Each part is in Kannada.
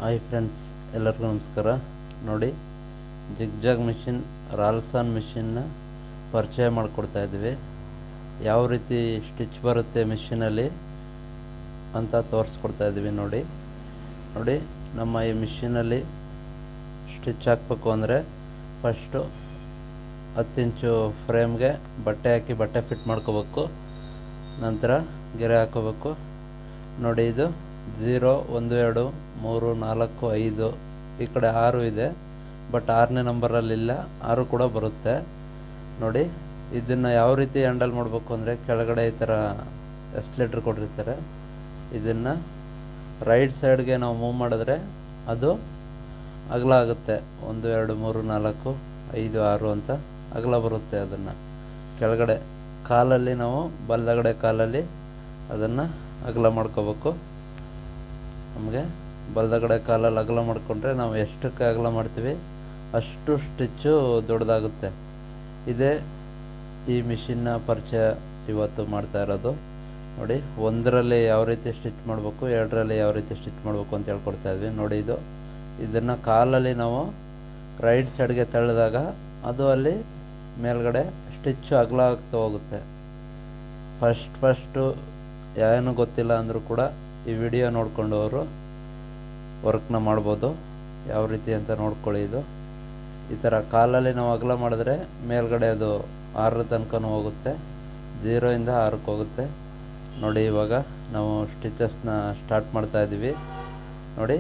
ಹಾಯ್ ಫ್ರೆಂಡ್ಸ್, ಎಲ್ಲರಿಗೂ ನಮಸ್ಕಾರ. ನೋಡಿ, ಜಿಗ್ಜಾಗ್ ಮಿಷಿನ್, ರಾಲ್ಸಾನ್ ಮಿಷಿನ್ನ ಪರಿಚಯ ಮಾಡಿಕೊಡ್ತಾ ಇದ್ವಿ. ಯಾವ ರೀತಿ ಸ್ಟಿಚ್ ಬರುತ್ತೆ ಮಿಷಿನಲ್ಲಿ ಅಂತ ತೋರಿಸ್ಕೊಡ್ತಾ ಇದ್ವಿ. ನೋಡಿ, ನಮ್ಮ ಈ ಮಿಷಿನಲ್ಲಿ ಸ್ಟಿಚ್ ಹಾಕಬೇಕು ಅಂದರೆ ಫಸ್ಟು 10 ಇಂಚು ಫ್ರೇಮ್ಗೆ ಬಟ್ಟೆ ಹಾಕಿ ಬಟ್ಟೆ ಫಿಟ್ ಮಾಡ್ಕೋಬೇಕು. ನಂತರ ಗೆರೆ ಹಾಕೋಬೇಕು. ನೋಡಿ, ಇದು 0, 1, 2, 3, 4, 5 ಈ ಕಡೆ 6 ಇದೆ, ಬಟ್ 6ನೇ ನಂಬರಲ್ಲಿಲ್ಲ. 6 ಕೂಡ ಬರುತ್ತೆ. ನೋಡಿ, ಇದನ್ನು ಯಾವ ರೀತಿ ಹ್ಯಾಂಡಲ್ ಮಾಡಬೇಕು ಅಂದರೆ ಕೆಳಗಡೆ ಈ ಥರ ಎಸ್ಲೇಟ್ರ್ ಕೊಟ್ಟಿರ್ತಾರೆ. ಇದನ್ನು ರೈಟ್ ಸೈಡ್ಗೆ ನಾವು ಮೂವ್ ಮಾಡಿದ್ರೆ ಅದು ಅಗಲ ಆಗುತ್ತೆ. 1, 2, 3, 4, 5, 6 ಅಂತ ಅಗಲ ಬರುತ್ತೆ. ಅದನ್ನು ಕೆಳಗಡೆ ಕಾಲಲ್ಲಿ ನಾವು ಬಲಗಡೆ ಕಾಲಲ್ಲಿ ಅದನ್ನು ಅಗಲ ಮಾಡ್ಕೋಬೇಕು. ನಮಗೆ ಬಲಗಡೆ ಕಾಲಲ್ಲಿ ಅಗಲ ಮಾಡಿಕೊಂಡ್ರೆ ನಾವು ಎಷ್ಟಕ್ಕೆ ಅಗಲ ಮಾಡ್ತೀವಿ ಅಷ್ಟು ಸ್ಟಿಚ್ಚು ದೊಡ್ಡದಾಗುತ್ತೆ. ಇದೇ ಈ ಮಿಷಿನ್ನ ಪರಿಚಯ ಇವತ್ತು ಮಾಡ್ತಾ ಇರೋದು. ನೋಡಿ, 1ರಲ್ಲಿ ಯಾವ ರೀತಿ ಸ್ಟಿಚ್ ಮಾಡಬೇಕು, 2ರಲ್ಲಿ ಯಾವ ರೀತಿ ಸ್ಟಿಚ್ ಮಾಡಬೇಕು ಅಂತ ಹೇಳ್ಕೊಡ್ತಾ ಇದ್ವಿ. ನೋಡಿ, ಇದನ್ನು ಕಾಲಲ್ಲಿ ನಾವು ರೈಟ್ ಸೈಡ್ಗೆ ತಳ್ಳಿದಾಗ ಅದು ಅಲ್ಲಿ ಮೇಲ್ಗಡೆ ಸ್ಟಿಚ್ಚು ಅಗಲ ಆಗ್ತಾ ಹೋಗುತ್ತೆ. ಫಸ್ಟು ಏನು ಗೊತ್ತಿಲ್ಲ ಅಂದರೂ ಕೂಡ ಈ ವಿಡಿಯೋ ನೋಡಿಕೊಂಡು ಅವರು ವರ್ಕ್ನ ಮಾಡ್ಬೋದು. ಯಾವ ರೀತಿ ಅಂತ ನೋಡ್ಕೊಳ್ಳಿ. ಇದು ಈ ಥರ ಕಾಲಲ್ಲಿ ನಾವು ಅಗಲ ಮಾಡಿದ್ರೆ ಮೇಲ್ಗಡೆ ಅದು 6 ತನಕನೂ ಹೋಗುತ್ತೆ. 0 ಇಂದ 6ಕ್ಕೆ ಹೋಗುತ್ತೆ. ನೋಡಿ, ಇವಾಗ ನಾವು ಸ್ಟಿಚಸ್ನ ಸ್ಟಾರ್ಟ್ ಮಾಡ್ತಾ ಇದ್ದೀವಿ. ನೋಡಿ,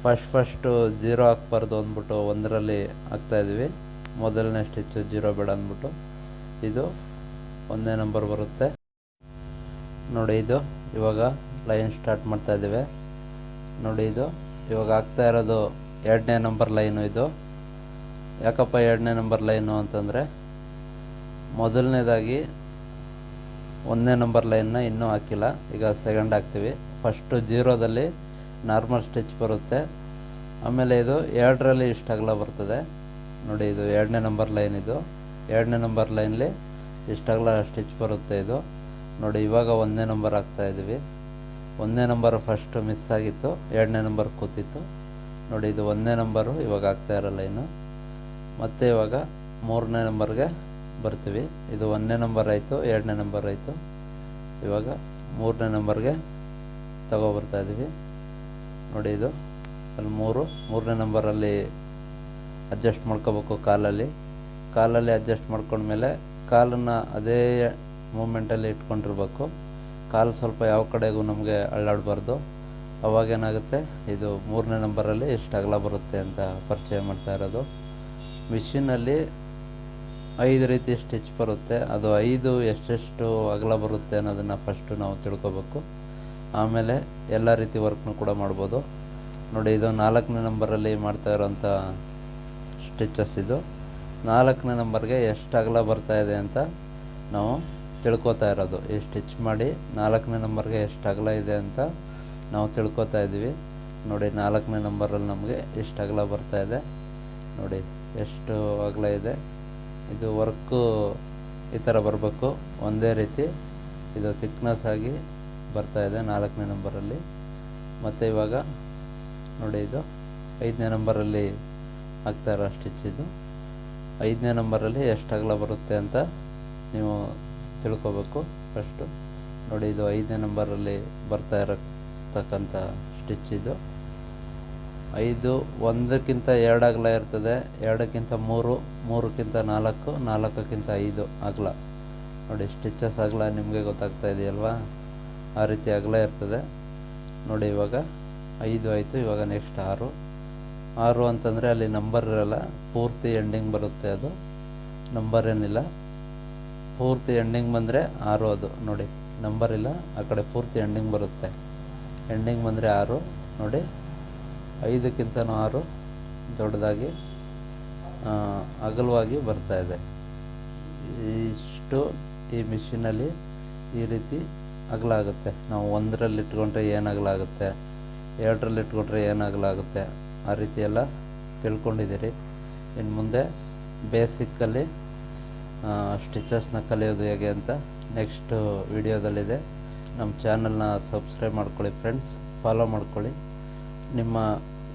ಫಸ್ಟು 0 ಹಾಕ್ಬಾರ್ದು ಅಂದ್ಬಿಟ್ಟು 1ರಲ್ಲಿ ಹಾಕ್ತಾಯಿದ್ದೀವಿ. ಮೊದಲನೇ ಸ್ಟಿಚ್ಚು 0 ಬೇಡ ಅಂದ್ಬಿಟ್ಟು ಇದು 1ನೇ ನಂಬರ್ ಬರುತ್ತೆ. ನೋಡಿ, ಇದು ಇವಾಗ ಲೈನ್ ಸ್ಟಾರ್ಟ್ ಮಾಡ್ತಾ ಇದ್ದೀವಿ. ನೋಡಿ, ಇದು ಇವಾಗ ಆಗ್ತಾ ಇರೋದು 2ನೇ ನಂಬರ್ ಲೈನು. ಇದು ಯಾಕಪ್ಪ 2ನೇ ನಂಬರ್ ಲೈನು ಅಂತಂದರೆ, ಮೊದಲನೇದಾಗಿ 1ನೇ ನಂಬರ್ ಲೈನ್ನ ಇನ್ನೂ ಹಾಕಿಲ್ಲ. ಈಗ ಸೆಕೆಂಡ್ ಹಾಕ್ತೀವಿ. ಫಸ್ಟು 0ದಲ್ಲಿ ನಾರ್ಮಲ್ ಸ್ಟಿಚ್ ಬರುತ್ತೆ. ಆಮೇಲೆ ಇದು 2ರಲ್ಲಿ ಇಷ್ಟು ಅಗಲ ಬರ್ತದೆ. ನೋಡಿ, ಇದು 2ನೇ ನಂಬರ್ ಲೈನ್. ಇದು 2ನೇ ನಂಬರ್ ಲೈನಲ್ಲಿ ಇಷ್ಟು ಅಗಲ ಸ್ಟಿಚ್ ಬರುತ್ತೆ. ಇದು ನೋಡಿ, ಇವಾಗ 1ನೇ ನಂಬರ್ ಹಾಕ್ತಾಯಿದ್ದೀವಿ. 1ನೇ ನಂಬರು ಫಸ್ಟು ಮಿಸ್ ಆಗಿತ್ತು, 2ನೇ ನಂಬರ್ ಕೂತಿತ್ತು. ನೋಡಿ, ಇದು 1ನೇ ನಂಬರು ಇವಾಗ ಆಗ್ತಾ ಇರೋ ಲೈನು. ಮತ್ತು ಇವಾಗ 3ನೇ ನಂಬರ್ಗೆ ಬರ್ತೀವಿ. ಇದು 1ನೇ ನಂಬರ್ ಆಯಿತು, 2ನೇ ನಂಬರ್ ಆಯಿತು. ಇವಾಗ 3ನೇ ನಂಬರ್ಗೆ ತಗೊಬರ್ತಾಯಿದ್ದೀವಿ. ನೋಡಿ, ಇದು ಅಲ್ಲಿ 3ನೇ ನಂಬರಲ್ಲಿ ಅಡ್ಜಸ್ಟ್ ಮಾಡ್ಕೋಬೇಕು. ಕಾಲಲ್ಲಿ ಅಡ್ಜಸ್ಟ್ ಮಾಡ್ಕೊಂಡ್ಮೇಲೆ ಕಾಲನ್ನು ಅದೇ ಮೂಮೆಂಟಲ್ಲಿ ಇಟ್ಕೊಂಡಿರ್ಬೇಕು. ಕಾಲು ಸ್ವಲ್ಪ ಯಾವ ಕಡೆಗೂ ನಮಗೆ ಅಳ್ಳಾಡಬಾರ್ದು. ಅವಾಗೇನಾಗುತ್ತೆ, ಇದು 3ನೇ ನಂಬರಲ್ಲಿ ಎಷ್ಟು ಅಗಲ ಬರುತ್ತೆ ಅಂತ ಪರಿಚಯ ಮಾಡ್ತಾ ಇರೋದು. ಮಿಷಿನಲ್ಲಿ 5 ರೀತಿ ಸ್ಟಿಚ್ ಬರುತ್ತೆ. ಅದು 5 ಎಷ್ಟೆಷ್ಟು ಅಗಲ ಬರುತ್ತೆ ಅನ್ನೋದನ್ನು ಫಸ್ಟು ನಾವು ತಿಳ್ಕೊಬೇಕು. ಆಮೇಲೆ ಎಲ್ಲ ರೀತಿ ವರ್ಕ್ನು ಕೂಡ ಮಾಡ್ಬೋದು. ನೋಡಿ, ಇದು 4ನೇ ನಂಬರಲ್ಲಿ ಮಾಡ್ತಾ ಇರೋಂಥ ಸ್ಟಿಚಸ್. ಇದು 4ನೇ ನಂಬರ್ಗೆ ಎಷ್ಟು ಅಗಲ ಬರ್ತಾಯಿದೆ ಅಂತ ನಾವು ತಿಳ್ಕೊತಾ ಇರೋದು. ಈ ಸ್ಟಿಚ್ ಮಾಡಿ 4ನೇ ನಂಬರ್ಗೆ ಎಷ್ಟು ಅಗಲ ಇದೆ ಅಂತ ನಾವು ತಿಳ್ಕೊತಾ ಇದ್ದೀವಿ. ನೋಡಿ, 4ನೇ ನಂಬರಲ್ಲಿ ನಮಗೆ ಎಷ್ಟು ಅಗಲ ಬರ್ತಾಯಿದೆ. ನೋಡಿ, ಎಷ್ಟು ಅಗಲ ಇದೆ. ಇದು ವರ್ಕು ಈ ಥರ ಬರಬೇಕು, ಒಂದೇ ರೀತಿ ಇದು ಥಿಕ್ನೆಸ್ ಆಗಿ ಬರ್ತಾಯಿದೆ 4ನೇ ನಂಬರಲ್ಲಿ. ಮತ್ತು ಇವಾಗ ನೋಡಿ, ಇದು 5ನೇ ನಂಬರಲ್ಲಿ ಆಗ್ತಾ ಇರೋ ಸ್ಟಿಚ್. ಇದು 5ನೇ ನಂಬರಲ್ಲಿ ಎಷ್ಟು ಅಗಲ ಬರುತ್ತೆ ಅಂತ ನೀವು ತಿಳ್ಕೊಬೇಕು ಫಸ್ಟು. ನೋಡಿ, ಇದು 5ನೇ ನಂಬರಲ್ಲಿ ಬರ್ತಾ ಇರತಕ್ಕಂಥ ಸ್ಟಿಚ್. ಇದು 5 1ಕ್ಕಿಂತ 2 ಅಗಲ ಇರ್ತದೆ, 2ಕ್ಕಿಂತ 3, 3ಕ್ಕಿಂತ 4, 4ಕ್ಕಿಂತ 5 ಅಗಲ. ನೋಡಿ, ಸ್ಟಿಚಸ್ ಅಗಲ ನಿಮಗೆ ಗೊತ್ತಾಗ್ತಾ ಇದೆಯಲ್ವಾ, ಆ ರೀತಿ ಅಗಲ ಇರ್ತದೆ. ನೋಡಿ, ಇವಾಗ 5 ಆಯಿತು. ಇವಾಗ ನೆಕ್ಸ್ಟ್ 6 ಅಂತಂದರೆ ಅಲ್ಲಿ ನಂಬರ್ ಇರಲ್ಲ, ಪೂರ್ತಿ ಎಂಡಿಂಗ್ ಬರುತ್ತೆ. ಅದು ನಂಬರ್ ಏನಿಲ್ಲ, ಪೂರ್ತಿ ಎಂಡಿಂಗ್ ಬಂದರೆ 6 ಅದು. ನೋಡಿ, ನಂಬರ್ ಇಲ್ಲ, ಆ ಕಡೆ ಪೂರ್ತಿ ಎಂಡಿಂಗ್ ಬರುತ್ತೆ. ಎಂಡಿಂಗ್ ಬಂದರೆ 6. ನೋಡಿ, 5ಕ್ಕಿಂತನೂ 6 ದೊಡ್ಡದಾಗಿ ಅಗಲವಾಗಿ ಬರ್ತಾಯಿದೆ. ಇಷ್ಟು ಈ ಮಿಷಿನಲ್ಲಿ ಈ ರೀತಿ ಅಗಲ ಆಗುತ್ತೆ. ನಾವು 1ರಲ್ಲಿ ಇಟ್ಕೊಂಡ್ರೆ ಏನು ಅಗಲ ಆಗುತ್ತೆ, 2ರಲ್ಲಿ ಇಟ್ಕೊಂಡ್ರೆ ಏನು ಅಗಲ ಆಗುತ್ತೆ, ಆ ರೀತಿ ಎಲ್ಲ ತಿಳ್ಕೊಂಡಿದ್ದೀರಿ. ಇನ್ನು ಮುಂದೆ ಬೇಸಿಕ್ಕಲ್ಲಿ ಸ್ಟಿಚಸ್ನ ಕಲಿಯೋದು ಹೇಗೆ ಅಂತ ನೆಕ್ಸ್ಟ್ ವಿಡಿಯೋದಲ್ಲಿದೆ. ನಮ್ಮ ಚಾನಲ್ನ ಸಬ್ಸ್ಕ್ರೈಬ್ ಮಾಡ್ಕೊಳ್ಳಿ ಫ್ರೆಂಡ್ಸ್, ಫಾಲೋ ಮಾಡ್ಕೊಳ್ಳಿ. ನಿಮ್ಮ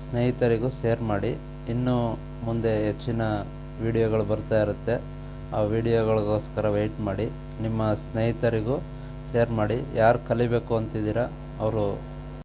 ಸ್ನೇಹಿತರಿಗೂ ಶೇರ್ ಮಾಡಿ. ಇನ್ನೂ ಮುಂದೆ ಹೆಚ್ಚಿನ ವಿಡಿಯೋಗಳು ಬರ್ತಾ ಇರುತ್ತೆ. ಆ ವಿಡಿಯೋಗಳಿಗೋಸ್ಕರ ವೆಯ್ಟ್ ಮಾಡಿ. ನಿಮ್ಮ ಸ್ನೇಹಿತರಿಗೂ ಶೇರ್ ಮಾಡಿ. ಯಾರು ಕಲಿಬೇಕು ಅಂತಿದ್ದೀರಾ ಅವರು